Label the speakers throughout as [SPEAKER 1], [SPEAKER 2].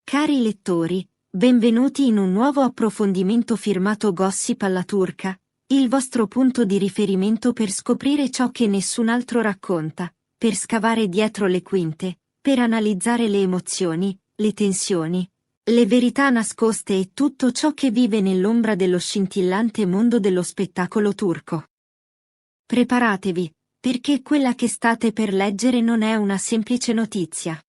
[SPEAKER 1] Cari lettori, benvenuti in un nuovo approfondimento firmato Gossip alla turca, il vostro punto di riferimento per scoprire ciò che nessun altro racconta, per scavare dietro le quinte, per analizzare le emozioni, le tensioni, le verità nascoste e tutto ciò che vive nell'ombra dello scintillante mondo dello spettacolo turco. Preparatevi, perché quella che state per leggere non è una semplice notizia.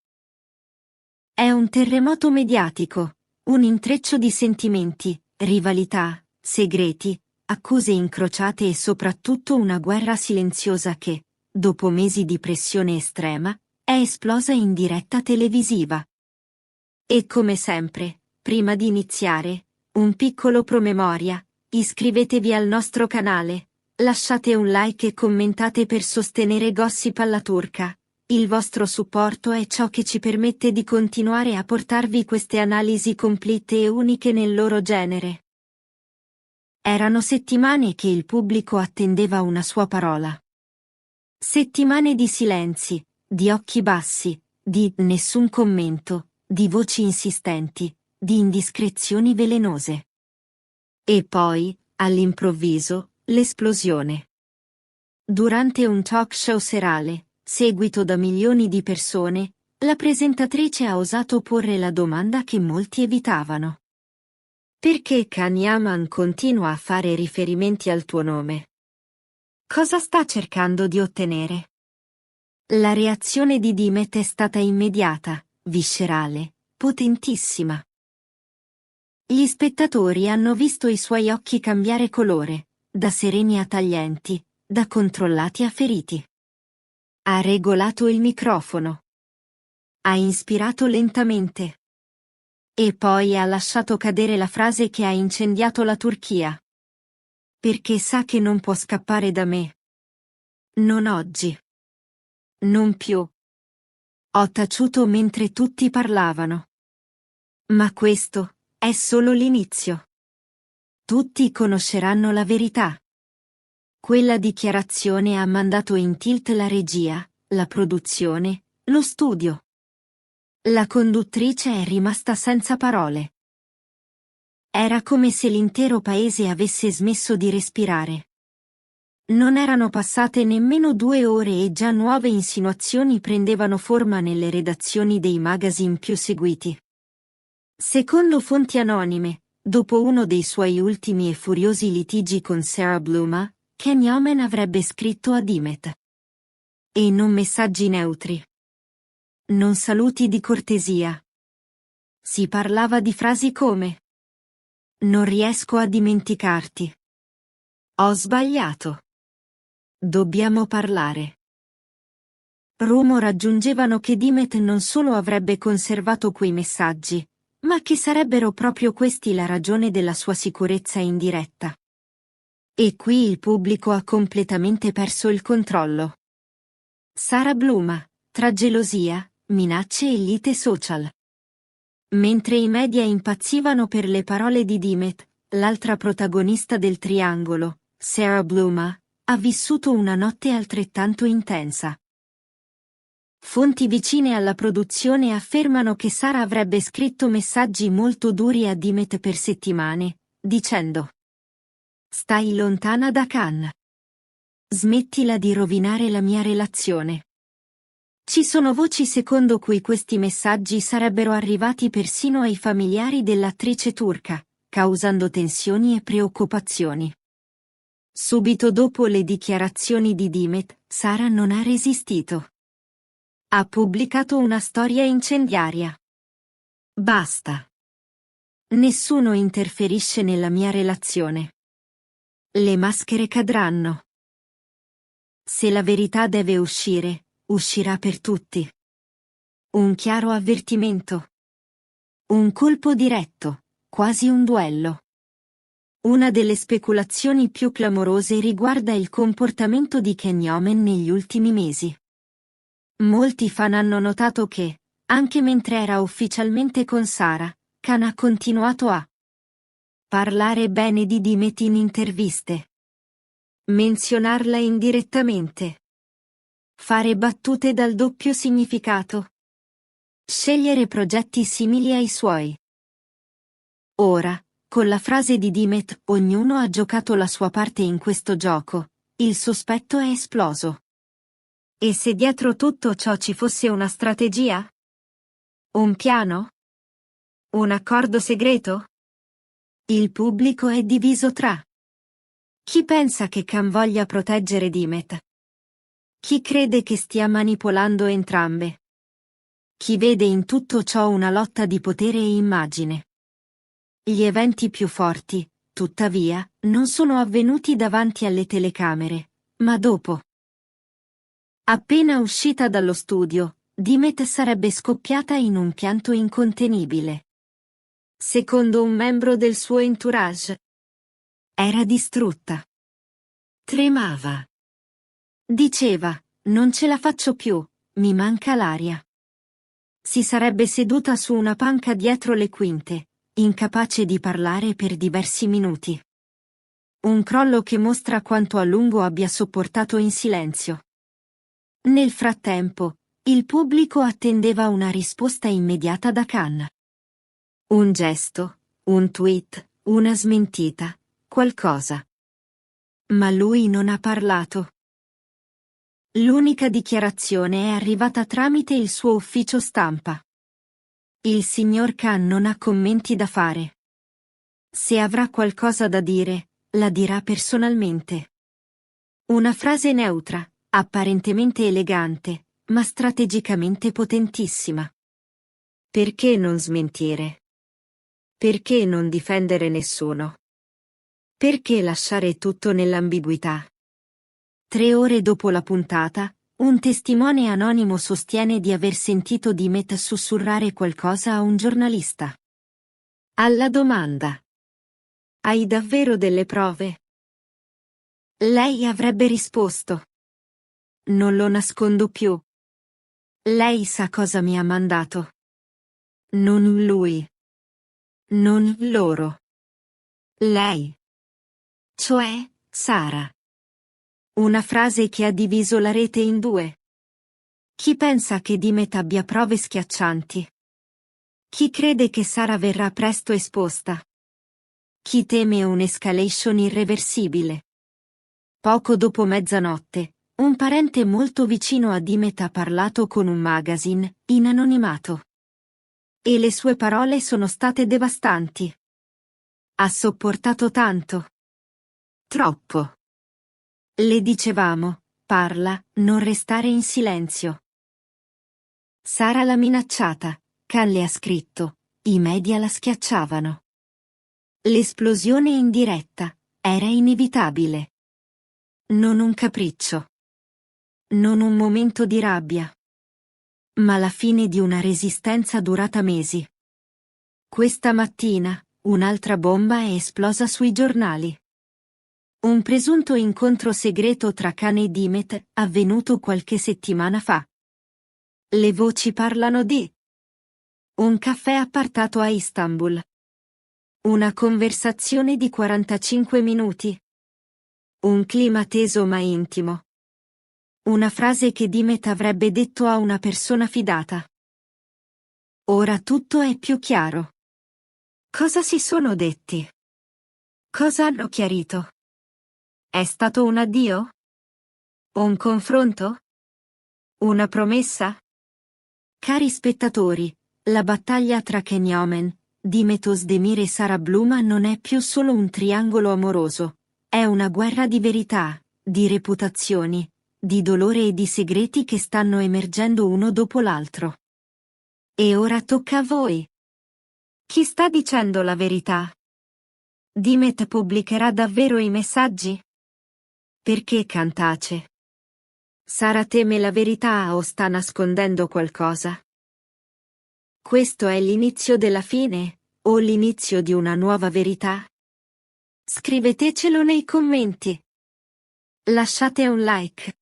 [SPEAKER 1] È un terremoto mediatico, un intreccio di sentimenti, rivalità, segreti, accuse incrociate e soprattutto una guerra silenziosa che, dopo mesi di pressione estrema, è esplosa in diretta televisiva. E come sempre, prima di iniziare, un piccolo promemoria: iscrivetevi al nostro canale, lasciate un like e commentate per sostenere Gossip alla turca. Il vostro supporto è ciò che ci permette di continuare a portarvi queste analisi complete e uniche nel loro genere. Erano settimane che il pubblico attendeva una sua parola. Settimane di silenzi, di occhi bassi, di nessun commento, di voci insistenti, di indiscrezioni velenose. E poi, all'improvviso, l'esplosione. Durante un talk show serale, seguito da milioni di persone, la presentatrice ha osato porre la domanda che molti evitavano. Perché Can Yaman continua a fare riferimenti al tuo nome? Cosa sta cercando di ottenere? La reazione di Dimet è stata immediata, viscerale, potentissima. Gli spettatori hanno visto i suoi occhi cambiare colore, da sereni a taglienti, da controllati a feriti. Ha regolato il microfono. Ha inspirato lentamente. E poi ha lasciato cadere la frase che ha incendiato la Turchia. Perché sa che non può scappare da me. Non oggi. Non più. Ho taciuto mentre tutti parlavano. Ma questo è solo l'inizio. Tutti conosceranno la verità. Quella dichiarazione ha mandato in tilt la regia, la produzione, lo studio. La conduttrice è rimasta senza parole. Era come se l'intero paese avesse smesso di respirare. Non erano passate nemmeno 2 ore e già nuove insinuazioni prendevano forma nelle redazioni dei magazine più seguiti. Secondo fonti anonime, dopo uno dei suoi ultimi e furiosi litigi con Sarah Bluma, Can Yaman avrebbe scritto a Dimet. E non messaggi neutri. Non saluti di cortesia. Si parlava di frasi come: non riesco a dimenticarti. Ho sbagliato. Dobbiamo parlare. Rumor raggiungevano che Dimet non solo avrebbe conservato quei messaggi, ma che sarebbero proprio questi la ragione della sua sicurezza in diretta. E qui il pubblico ha completamente perso il controllo. Sarah Bluma, tra gelosia, minacce e lite social. Mentre i media impazzivano per le parole di Dimet, l'altra protagonista del triangolo, Sarah Bluma, ha vissuto una notte altrettanto intensa. Fonti vicine alla produzione affermano che Sarah avrebbe scritto messaggi molto duri a Dimet per settimane, dicendo: stai lontana da Can. Smettila di rovinare la mia relazione. Ci sono voci secondo cui questi messaggi sarebbero arrivati persino ai familiari dell'attrice turca, causando tensioni e preoccupazioni. Subito dopo le dichiarazioni di Dimet, Sarah non ha resistito. Ha pubblicato una storia incendiaria. Basta. Nessuno interferisce nella mia relazione. Le maschere cadranno. Se la verità deve uscire, uscirà per tutti. Un chiaro avvertimento. Un colpo diretto, quasi un duello. Una delle speculazioni più clamorose riguarda il comportamento di Can Yaman negli ultimi mesi. Molti fan hanno notato che, anche mentre era ufficialmente con Sarah, Can ha continuato a parlare bene di Dimet in interviste. Menzionarla indirettamente. Fare battute dal doppio significato. Scegliere progetti simili ai suoi. Ora, con la frase di Dimet, ognuno ha giocato la sua parte in questo gioco, il sospetto è esploso. E se dietro tutto ciò ci fosse una strategia? Un piano? Un accordo segreto? Il pubblico è diviso tra chi pensa che Khan voglia proteggere Dimet, chi crede che stia manipolando entrambe, chi vede in tutto ciò una lotta di potere e immagine. Gli eventi più forti, tuttavia, non sono avvenuti davanti alle telecamere, ma dopo. Appena uscita dallo studio, Dimet sarebbe scoppiata in un pianto incontenibile. Secondo un membro del suo entourage, era distrutta. Tremava. Diceva, non ce la faccio più, mi manca l'aria. Si sarebbe seduta su una panca dietro le quinte, incapace di parlare per diversi minuti. Un crollo che mostra quanto a lungo abbia sopportato in silenzio. Nel frattempo, il pubblico attendeva una risposta immediata da Khan. Un gesto, un tweet, una smentita, qualcosa. Ma lui non ha parlato. L'unica dichiarazione è arrivata tramite il suo ufficio stampa. Il signor Khan non ha commenti da fare. Se avrà qualcosa da dire, la dirà personalmente. Una frase neutra, apparentemente elegante, ma strategicamente potentissima. Perché non smentire? Perché non difendere nessuno? Perché lasciare tutto nell'ambiguità? 3 ore dopo la puntata, un testimone anonimo sostiene di aver sentito Dimet sussurrare qualcosa a un giornalista. Alla domanda: hai davvero delle prove? Lei avrebbe risposto: non lo nascondo più. Lei sa cosa mi ha mandato. Non lui. Non loro. Lei. Cioè, Sara. Una frase che ha diviso la rete in due. Chi pensa che Dimet abbia prove schiaccianti? Chi crede che Sara verrà presto esposta? Chi teme un'escalation irreversibile? Poco dopo mezzanotte, un parente molto vicino a Dimet ha parlato con un magazine, in anonimato. E le sue parole sono state devastanti. Ha sopportato tanto. Troppo. Le dicevamo, parla, non restare in silenzio. Sara l'ha minacciata, Khan le ha scritto, i media la schiacciavano. L'esplosione in diretta, era inevitabile. Non un capriccio. Non un momento di rabbia. Ma la fine di una resistenza durata mesi. Questa mattina, un'altra bomba è esplosa sui giornali. Un presunto incontro segreto tra Khan e Dimet, avvenuto qualche settimana fa. Le voci parlano di un caffè appartato a Istanbul. Una conversazione di 45 minuti. Un clima teso ma intimo. Una frase che Dimet avrebbe detto a una persona fidata. Ora tutto è più chiaro. Cosa si sono detti? Cosa hanno chiarito? È stato un addio? Un confronto? Una promessa? Cari spettatori, la battaglia tra Ken Omen, Dimet Özdemir e Sara Bluma non è più solo un triangolo amoroso, è una guerra di verità, di reputazioni, di dolore e di segreti che stanno emergendo uno dopo l'altro. E ora tocca a voi. Chi sta dicendo la verità? Dimet pubblicherà davvero i messaggi? Perché Khan tace? Sara teme la verità o sta nascondendo qualcosa? Questo è l'inizio della fine, o l'inizio di una nuova verità? Scrivetecelo nei commenti. Lasciate un like.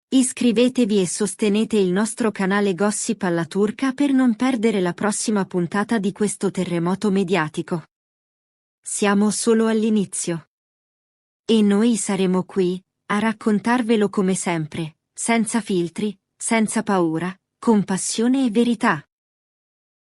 [SPEAKER 1] Iscrivetevi e sostenete il nostro canale Gossip alla Turca per non perdere la prossima puntata di questo terremoto mediatico. Siamo solo all'inizio. E noi saremo qui, a raccontarvelo come sempre, senza filtri, senza paura, con passione e verità.